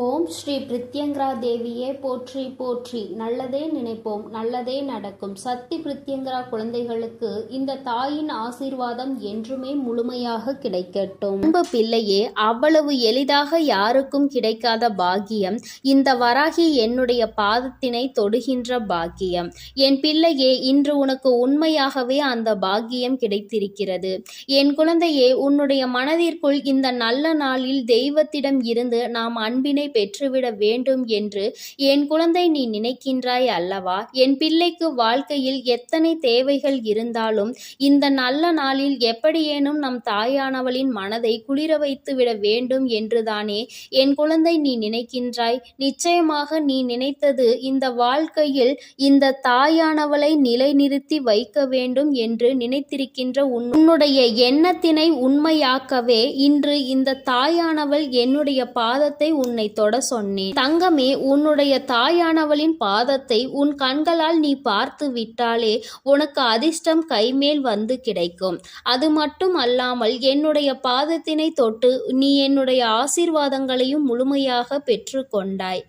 ஓம் ஸ்ரீ பிரித்யங்கரா தேவியே போற்றி போற்றி. நல்லதே நினைப்போம், நல்லதே நடக்கும். சக்தி பிரித்யங்கரா குழந்தைகளுக்கு இந்த தாயின் ஆசீர்வாதம் என்றுமே முழுமையாக கிடைக்கட்டும். அன்பு பிள்ளையே, அவ்வளவு எளிதாக யாருக்கும் கிடைக்காத பாக்கியம் இந்த வராகி என்னுடைய பாதத்தினை தொடுகின்ற பாக்கியம். என் பிள்ளையே, இன்று உனக்கு உண்மையாகவே அந்த பாக்கியம் கிடைத்திருக்கிறது. என் குழந்தையே, உன்னுடைய மனதிற்குள் இந்த நல்ல நாளில் தெய்வத்திடம் இருந்து நாம் அன்பினை பெற்றுவிட வேண்டும் என்று என் குழந்தை நீ நினைக்கின்றாய் அல்லவா? என் பிள்ளைக்கு வாழ்க்கையில் எத்தனை தேவைகள் இருந்தாலும் இந்த நல்ல நாளில் எப்படியேனும் நம் தாயானவளின் மனதை குளிர வைத்து விட வேண்டும் என்றுதானே என் குழந்தை நீ நினைக்கின்றாய். நிச்சயமாக நீ நினைத்தது இந்த வாழ்க்கையில் இந்த தாயானவளை நிலைநிறுத்தி வைக்க வேண்டும் என்று நினைத்திருக்கின்ற உன்னுடைய எண்ணத்தினை உண்மையாக்கவே இன்று இந்த தாயானவள் என்னுடைய பாதத்தை உன்னை தொட சொன்னேன். தங்கமே, உன்னுடைய தாயானவளின் பாதத்தை உன் கண்களால் நீ பார்த்து விட்டாலே உனக்கு அதிர்ஷ்டம் கைமேல் வந்து கிடைக்கும். அது மட்டும் அல்லாமல் என்னுடைய பாதத்தினை தொட்டு நீ என்னுடைய ஆசீர்வாதங்களையும் முழுமையாக பெற்று கொண்டாய்.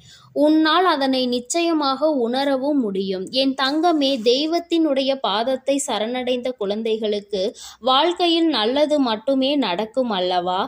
உன்னால் அதனை நிச்சயமாக உணரவும் முடியும். என் தங்கமே, தெய்வத்தினுடைய பாதத்தை சரணடைந்த குழந்தைகளுக்கு வாழ்க்கையில் நல்லது மட்டுமே நடக்கும் அல்லவா?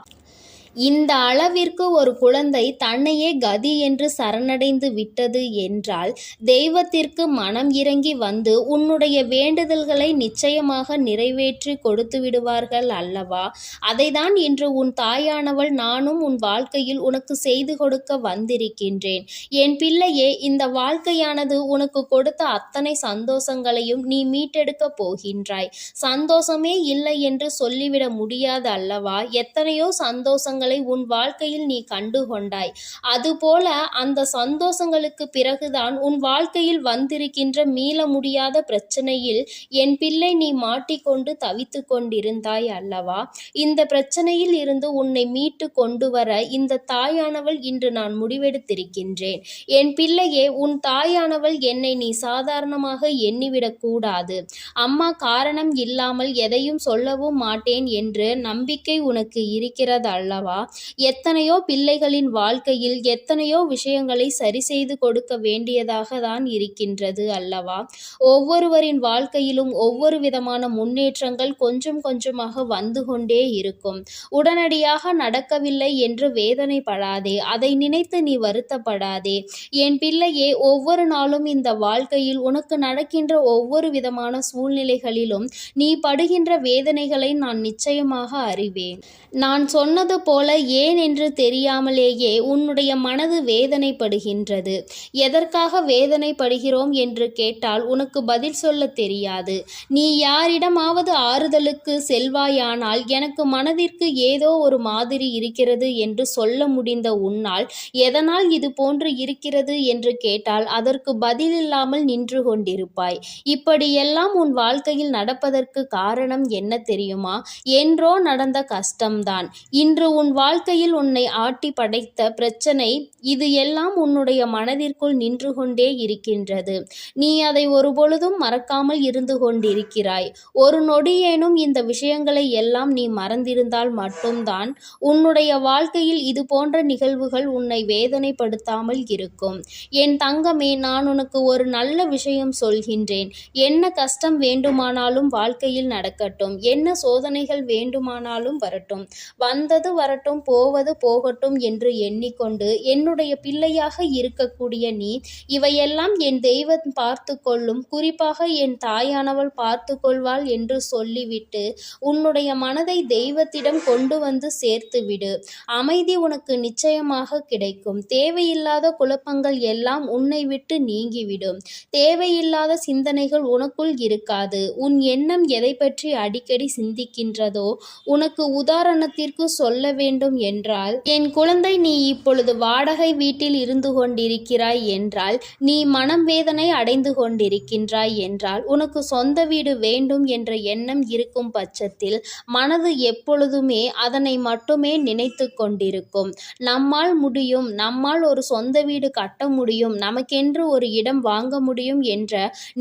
இந்த அளவிற்கு ஒரு குழந்தை தன்னையே கதி என்று சரணடைந்து விட்டது என்றால் தெய்வத்திற்கு மனம் இறங்கி வந்து உன்னுடைய வேண்டுதல்களை நிச்சயமாக நிறைவேற்றி கொடுத்து விடுவார்கள் அல்லவா? அதைதான் இன்று உன் தாயானவள் நானும் உன் வாழ்க்கையில் உனக்கு செய்து கொடுக்க வந்திருக்கின்றேன். என் பிள்ளையே, இந்த வாழ்க்கையானது உனக்கு கொடுத்த அத்தனை சந்தோஷங்களையும் நீ மீட்டெடுக்க போகின்றாய். சந்தோஷமே இல்லை என்று சொல்லிவிட முடியாது அல்லவா? எத்தனையோ சந்தோஷங்கள் உன் வாழ்க்கையில் நீ கண்டு கொண்டாய். அதுபோல அந்த சந்தோஷங்களுக்கு பிறகுதான் உன் வாழ்க்கையில் வந்திருக்கின்ற மீள முடியாத பிரச்சனையில் என் பிள்ளை நீ மாட்டிக்கொண்டு தவித்து கொண்டிருந்தாய் அல்லவா? இந்த பிரச்சனையில் இருந்து உன்னை மீட்டு கொண்டு வர இந்த தாயானவள் இன்று நான் முடிவெடுத்திருக்கின்றேன். என் பிள்ளையே, உன் தாயானவள் என்னை நீ சாதாரணமாக எண்ணிவிடக் கூடாது. அம்மா காரணம் இல்லாமல் எதையும் சொல்லவும் மாட்டேன் என்று நம்பிக்கை உனக்கு இருக்கிறது அல்லவா? எத்தனையோ பிள்ளைகளின் வாழ்க்கையில் எத்தனையோ விஷயங்களை சரி செய்து கொடுக்க வேண்டியதாக தான் இருக்கின்றது அல்லவா? ஒவ்வொருவரின் வாழ்க்கையிலும் ஒவ்வொரு விதமான முன்னேற்றங்கள் கொஞ்சம் கொஞ்சமாக வந்து கொண்டே இருக்கும். உடனடியாக நடக்கவில்லை என்று வேதனைப்படாதே, அதை நினைத்து நீ வருத்தப்படாதே. என் பிள்ளையே, ஒவ்வொரு நாளும் இந்த வாழ்க்கையில் உனக்கு நடக்கின்ற ஒவ்வொரு விதமான சூழ்நிலைகளிலும் நீ படுகின்ற வேதனைகளை நான் நிச்சயமாக அறிவேன். நான் சொன்னது போல ஏன் என்று தெரியாமலேயே உன்னுடைய மனது வேதனைப்படுகின்றது. எதற்காக வேதனைப்படுகிறோம் என்று கேட்டால் உனக்கு பதில் சொல்ல தெரியாது. நீ யாரிடமாவது ஆறுதலுக்கு செல்வாயானால் எனக்கு மனதிற்கு ஏதோ ஒரு மாதிரி இருக்கிறது என்று சொல்ல முடிந்த உன்னால் எதனால் இது போன்று இருக்கிறது என்று கேட்டால் அதற்கு பதில் இல்லாமல் நின்று கொண்டிருப்பாய். இப்படியெல்லாம் உன் வாழ்க்கையில் நடப்பதற்கு காரணம் என்ன தெரியுமா? என்றோ நடந்த கஷ்டம்தான் இன்று உன் வாழ்க்கையில் உன்னை ஆட்டி படைத்த பிரச்சனை. இது எல்லாம் உன்னுடைய மனதிற்குள் நின்று கொண்டே இருக்கின்றது. நீ அதை ஒருபொழுதும் மறக்காமல் இருந்து கொண்டிருக்கிறாய். ஒரு நொடியேனும் இந்த விஷயங்களை எல்லாம் நீ மறந்திருந்தால் மட்டும்தான் உன்னுடைய வாழ்க்கையில் இது போன்ற நிகழ்வுகள் உன்னை வேதனைப்படுத்தாமல் இருக்கும். என் தங்கமே, நான் உனக்கு ஒரு நல்ல விஷயம் சொல்கின்றேன். என்ன கஷ்டம் வேண்டுமானாலும் வாழ்க்கையில் நடக்கட்டும், என்ன சோதனைகள் வேண்டுமானாலும் வரட்டும், வந்தது வரட்டும், போவது போகட்டும் என்று எண்ணிக்கொண்டு என்னுடைய பிள்ளையாக இருக்கக்கூடிய நீ இவையெல்லாம் என் தெய்வம் பார்த்து கொள்ளும், குறிப்பாக என் தாயானவள் பார்த்து கொள்வாள் என்று சொல்லிவிட்டு உன்னுடைய மனதை தெய்வத்திடம் கொண்டு வந்து சேர்த்து விடு. அமைதி உனக்கு நிச்சயமாக கிடைக்கும். தேவையில்லாத குழப்பங்கள் எல்லாம் உன்னை விட்டு நீங்கிவிடும். தேவையில்லாத சிந்தனைகள் உனக்குள் இருக்காது. உன் எண்ணம் எதை பற்றி அடிக்கடி சிந்திக்கின்றதோ, உனக்கு உதாரணத்திற்கு சொல்ல வேண்டும் என்றால், என் குழந்தை, நீ இப்பொழுது வாடகை வீட்டில் இருந்து கொண்டிருக்கிறாய் என்றால், நீ மனம் வேதனை அடைந்து கொண்டிருக்கின்றாய் என்றால், உனக்கு சொந்த வீடு வேண்டும் என்ற எண்ணம் இருக்கும் பட்சத்தில் மனது எப்பொழுதுமே அதனை மட்டுமே நினைத்து கொண்டிருக்கும். நம்மால் முடியும், நம்மால் ஒரு சொந்த வீடு கட்ட முடியும், நமக்கென்று ஒரு இடம் வாங்க முடியும் என்ற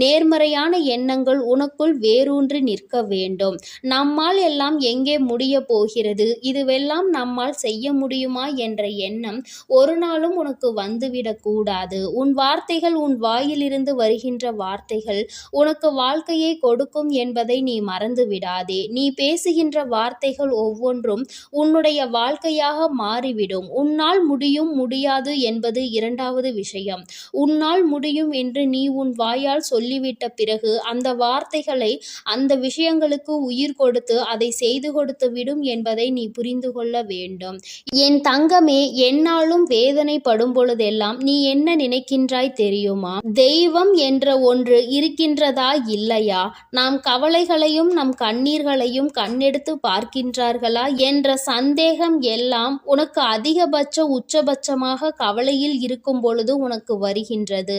நேர்மறையான எண்ணங்கள் உனக்குள் வேரூன்றி நிற்க வேண்டும். நம்மால் எல்லாம் எங்கே முடிய போகிறது, இதுவெல்லாம் நம்மால் செய்ய முடியுமா என்ற எண்ணம் ஒரு நாளும் உனக்கு வந்துவிடக்கூடாது. உன் வார்த்தைகள், உன் வாயிலிருந்து வருகின்ற வார்த்தைகள் உனக்கு வாழ்க்கையை கொடுக்கும் என்பதை நீ மறந்து விடாதே. நீ பேசுகின்ற வார்த்தைகள் ஒவ்வொன்றும் உன்னுடைய வாழ்க்கையாக மாறிவிடும். உன்னால் முடியும், முடியாது என்பது இரண்டாவது விஷயம். உன்னால் முடியும் என்று நீ உன் வாயால் சொல்லிவிட்ட பிறகு அந்த வார்த்தைகளை, அந்த விஷயங்களுக்கு உயிர் கொடுத்து அதை செய்து கொடுத்து விடும் என்பதை நீ புரிந்து கொள்ள வேண்டும். என் தங்கமே, என்னாலும் வேதனைப்படும் பொழுதெல்லாம் நீ என்ன நினைக்கின்றாய் தெரியுமா? தெய்வம் என்ற ஒன்று இருக்கின்றதா இல்லையா? நாம் கவலைகளையும் நம் கண்ணீர்களையும் கண்ணெடுத்து பார்க்கின்றார்களா என்ற சந்தேகம் எல்லாம் உனக்கு அதிகபட்ச உச்சபட்சமாக கவலையில் இருக்கும் பொழுது உனக்கு வருகின்றது.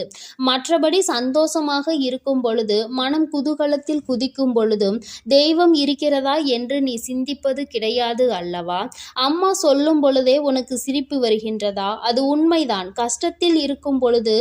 மற்றபடி சந்தோஷமாக இருக்கும் பொழுது, மனம் குதூகலத்தில் குதிக்கும் பொழுதும் தெய்வம் இருக்கிறதா என்று நீ சிந்திப்பது கிடையாது அல்லவா? அம்மா சொல்லும் பொழுதே உனக்கு சிரிப்பு வருகின்றதா? அது உண்மைதான். கஷ்டத்தில் இருக்கும் பொழுது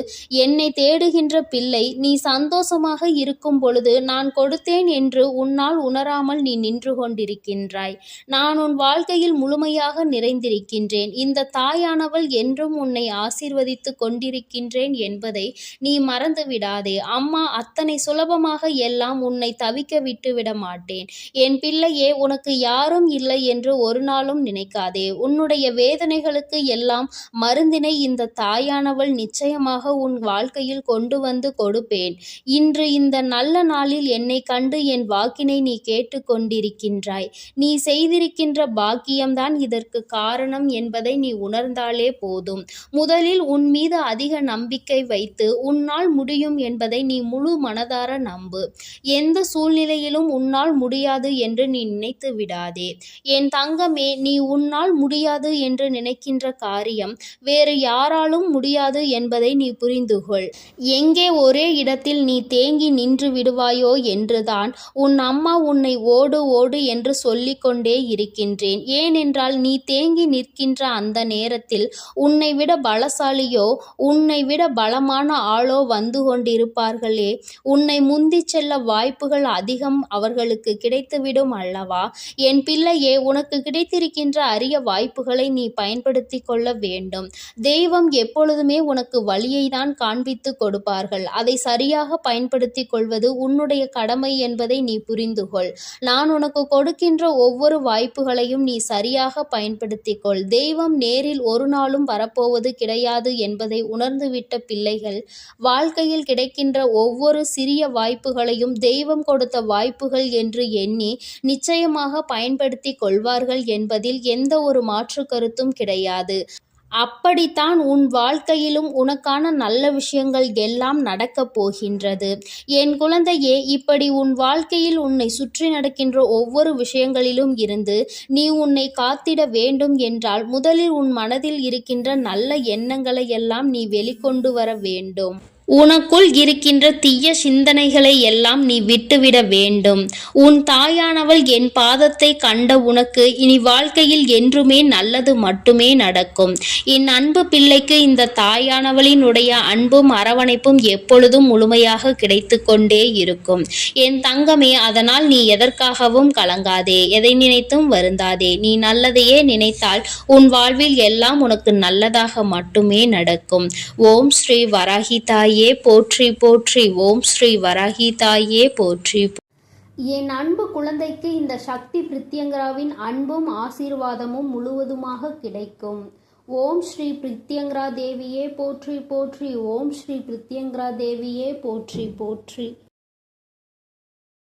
என்னை தேடுகின்ற பிள்ளை, நீ சந்தோஷமாக இருக்கும் பொழுது நான் கொடுத்தேன் என்று உன்னால் உணராமல் நீ நின்று கொண்டிருக்கின்றாய். நான் உன் வாழ்க்கையில் முழுமையாக நிறைந்திருக்கின்றேன். இந்த தாயானவள் என்றும் உன்னை ஆசீர்வதித்து கொண்டிருக்கின்றேன் என்பதை நீ மறந்து விடாதே. அம்மா அத்தனை சுலபமாக எல்லாம் உன்னை தவிக்க விட்டுவிட மாட்டேன். என் பிள்ளையே, உனக்கு யாரும் இல்லை என்று ஒரு நாளும் நினைக்காதே. உன்னுடைய வேதனைகளுக்கு எல்லாம் மருந்தினை இந்த தாயானவள் நிச்சயமாக உன் வாழ்க்கையில் கொண்டு வந்து கொடுப்பேன். இன்று இந்த நல்ல நாளில் என்னை கண்டு என் வாக்கினை நீ கேட்டு கொண்டிருக்கின்றாய். நீ செய்திருக்கின்ற பாக்கியம்தான் இதற்கு காரணம் என்பதை நீ உணர்ந்தாலே போதும். முதலில் உன் மீது அதிக நம்பிக்கை வைத்து உன்னால் முடியும் என்பதை நீ முழு மனதார நம்பு. எந்த சூழ்நிலையிலும் உன்னால் முடியாது என்று நீ நினைத்து விடாதே. என் தங்கமே, நீ உன்னால் முடியாது என்று நினைக்கின்ற காரியம் வேறு யாராலும் முடியாது என்பதை நீ புரிந்து கொள். எங்கே ஒரே இடத்தில் நீ தேங்கி நின்று விடுவாயோ என்றுதான் உன் அம்மா உன்னை ஓடு ஓடு என்று சொல்லிக்கொண்டே இருக்கின்றேன். ஏனென்றால் நீ தேங்கி நிற்கின்ற அந்த நேரத்தில் உன்னை விட பலசாலியோ, உன்னை விட பலமான ஆளோ வந்து கொண்டிருப்பார்களே. உன்னை முந்தி செல்ல வாய்ப்புகள் அதிகம் அவர்களுக்கு கிடைத்துவிடும் அல்லவா? என் பிள்ளையே, உனக்கு கிடைத்திருக்கின்ற அரிய வாய்ப்புகளை நீ பயன்படுத்தி கொள்ள வேண்டும். தெய்வம் எப்பொழுதுமே உனக்கு வழியை தான் காண்பித்து கொடுப்பார்கள். அதை சரியாக பயன்படுத்தி கொள்வது உன்னுடைய கடமை என்பதை நீ புரிந்து கொள். நான் உனக்கு கொடுக்கின்ற ஒவ்வொரு வாய்ப்புகளையும் நீ சரியாக பயன்படுத்திக் கொள். தெய்வம் நேரில் ஒரு நாளும் வரப்போவது கிடையாது என்பதை உணர்ந்துவிட்ட பிள்ளைகள் வாழ்க்கையில் கிடைக்கின்ற ஒவ்வொரு சிறிய வாய்ப்புகளையும் தெய்வம் கொடுத்த வாய்ப்புகள் என்று எண்ணி நிச்சயமாக பயன்படுத்தி கொள்வார்கள் என்பதில் எந்த ஒரு மாற்று கருத்தும் கிடையாது. அப்படித்தான் உன் வாழ்க்கையிலும் உனக்கான நல்ல விஷயங்கள் எல்லாம் நடக்கப் போகின்றது. என் குழந்தையே, இப்படி உன் வாழ்க்கையில் உன்னை சுற்றி நடக்கின்ற ஒவ்வொரு விஷயங்களிலும் இருந்து நீ உன்னை காத்திட வேண்டும் என்றால் முதலில் உன் மனதில் இருக்கின்ற நல்ல எண்ணங்களை எல்லாம் நீ வெளிக்கொண்டு வர வேண்டும். உனக்குள் இருக்கின்ற தீய சிந்தனைகளை எல்லாம் நீ விட்டுவிட வேண்டும். உன் தாயானவள் என் பாதத்தை கண்ட உனக்கு இனி வாழ்க்கையில் என்றுமே நல்லது மட்டுமே நடக்கும். என் அன்பு பிள்ளைக்கு இந்த தாயானவளினுடைய அன்பும் அரவணைப்பும் எப்பொழுதும் முழுமையாக கிடைத்து கொண்டே இருக்கும். என் தங்கமே, அதனால் நீ எதற்காகவும் கலங்காதே, எதை நினைத்தும் வருந்தாதே. நீ நல்லதையே நினைத்தால் உன் வாழ்வில் எல்லாம் உனக்கு நல்லதாக மட்டுமே நடக்கும். ஓம் ஸ்ரீ வராகி தாயே போற்றி போற்றி. ஓம் ஸ்ரீ வராகி தாயே போற்றி. என் அன்பு குழந்தைக்கு இந்த சக்தி பிரித்யங்கராவின் அன்பும் ஆசீர்வாதமும் முழுவதுமாக கிடைக்கும். ஓம் ஸ்ரீ பிரித்யங்கரா தேவியே போற்றி போற்றி. ஓம் ஸ்ரீ பிரித்யங்கரா தேவியே போற்றி போற்றி.